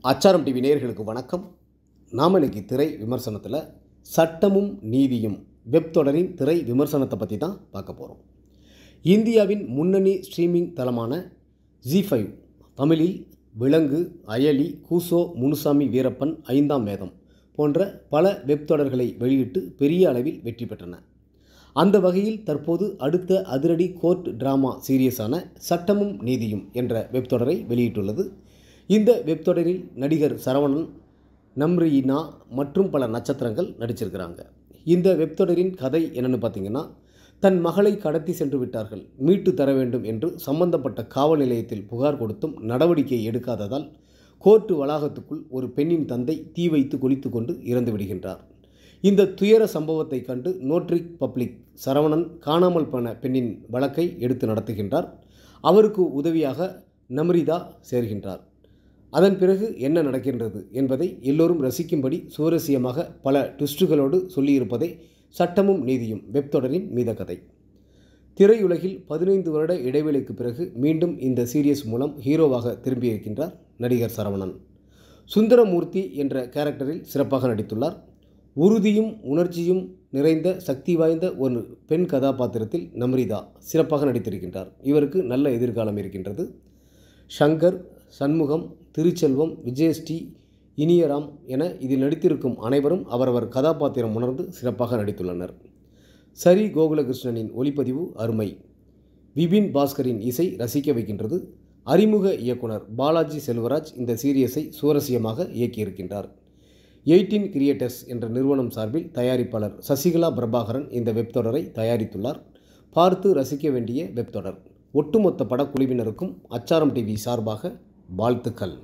அச்சாரம் டிவி நேயர்களுக்கு வணக்கம். நாம் இன்னைக்கு திரை விமர்சனத்தில் சட்டமும் நீதியும் வெப் தொடரின் திரை விமர்சனத்தை பற்றி தான் பார்க்க போகிறோம். இந்தியாவின் முன்னணி ஸ்ட்ரீமிங் தளமான ஜி5 தமிழில் விலங்கு, அயலி, கூசோ, முனுசாமி வீரப்பன், ஐந்தாம் வேதம் போன்ற பல வெப் தொடர்களை வெளியிட்டு பெரிய அளவில் வெற்றி பெற்றன. அந்த வகையில் தற்போது அடுத்த அதிரடி கோர்ட் டிராமா சீரியஸான சட்டமும் நீதியும் என்ற வெப் தொடரை வெளியிட்டுள்ளது. இந்த வெப் தொடரில் நடிகர் சரவணன், நம்ரீனா மற்றும் பல நட்சத்திரங்கள் நடிச்சிருக்கிறாங்க. இந்த வெப் தொடரின் கதை என்னென்னு பார்த்தீங்கன்னா, தன் மகளை கடத்தி சென்று விட்டார்கள், மீட்டு தர வேண்டும் என்று சம்பந்தப்பட்ட காவல் நிலையத்தில் புகார் கொடுத்தும் நடவடிக்கை எடுக்காததால் கோர்ட்டு வளாகத்துக்குள் ஒரு பெண்ணின் தந்தை தீ வைத்து கொளித்து கொண்டு இறந்து விடுகின்றார். இந்த துயர சம்பவத்தை கண்டு நோட்ரிக் பப்ளிக் சரவணன் காணாமல் போன பெண்ணின் வழக்கை எடுத்து நடத்துகின்றார். அவருக்கு உதவியாக நம்ரிதா சேர்கின்றார். அதன் பிறகு என்ன நடக்கின்றது என்பதை எல்லோரும் ரசிக்கும்படி சுவாரஸ்யமாக பல ட்விஸ்டுகளோடு சொல்லியிருப்பதே சட்டமும் நீதியும் வெப் தொடரின் மீத கதை. திரையுலகில் 15 வருட இடைவெளிக்கு பிறகு மீண்டும் இந்த சீரியஸ் மூலம் ஹீரோவாக திரும்பியிருக்கின்றார் நடிகர் சரவணன். சுந்தரமூர்த்தி என்ற கேரக்டரில் சிறப்பாக நடித்துள்ளார். உறுதியும் உணர்ச்சியும் நிறைந்த சக்தி வாய்ந்த ஒரு பெண் கதாபாத்திரத்தில் நம்ரிதா சிறப்பாக நடித்திருக்கின்றார். இவருக்கு நல்ல எதிர்காலம் இருக்கின்றது. ஷங்கர், சண்முகம், திருச்செல்வம், விஜயஸ்ரீ, இனியராம் என இதில் நடித்திருக்கும் அனைவரும் அவரவர் கதாபாத்திரம் உணர்ந்து சிறப்பாக நடித்துள்ளனர். சரி கோகுலகிருஷ்ணனின் ஒளிப்பதிவு அருமை. விபின் பாஸ்கரின் இசை ரசிக்க வைக்கின்றது. அறிமுக இயக்குனர் பாலாஜி செல்வராஜ் இந்த சீரியஸை சுவாரஸ்யமாக இயக்கியிருக்கின்றார். 18 கிரியேட்டர்ஸ் என்ற நிறுவனம் சார்பில் தயாரிப்பாளர் சசிகலா பிரபாகரன் இந்த வெப் தொடரை தயாரித்துள்ளார். பார்த்து ரசிக்க வேண்டிய வெப் தொடர். ஒட்டுமொத்த படக்குழுவினருக்கும் அச்சாரம் டிவி சார்பாக வாழ்த்துக்கள்.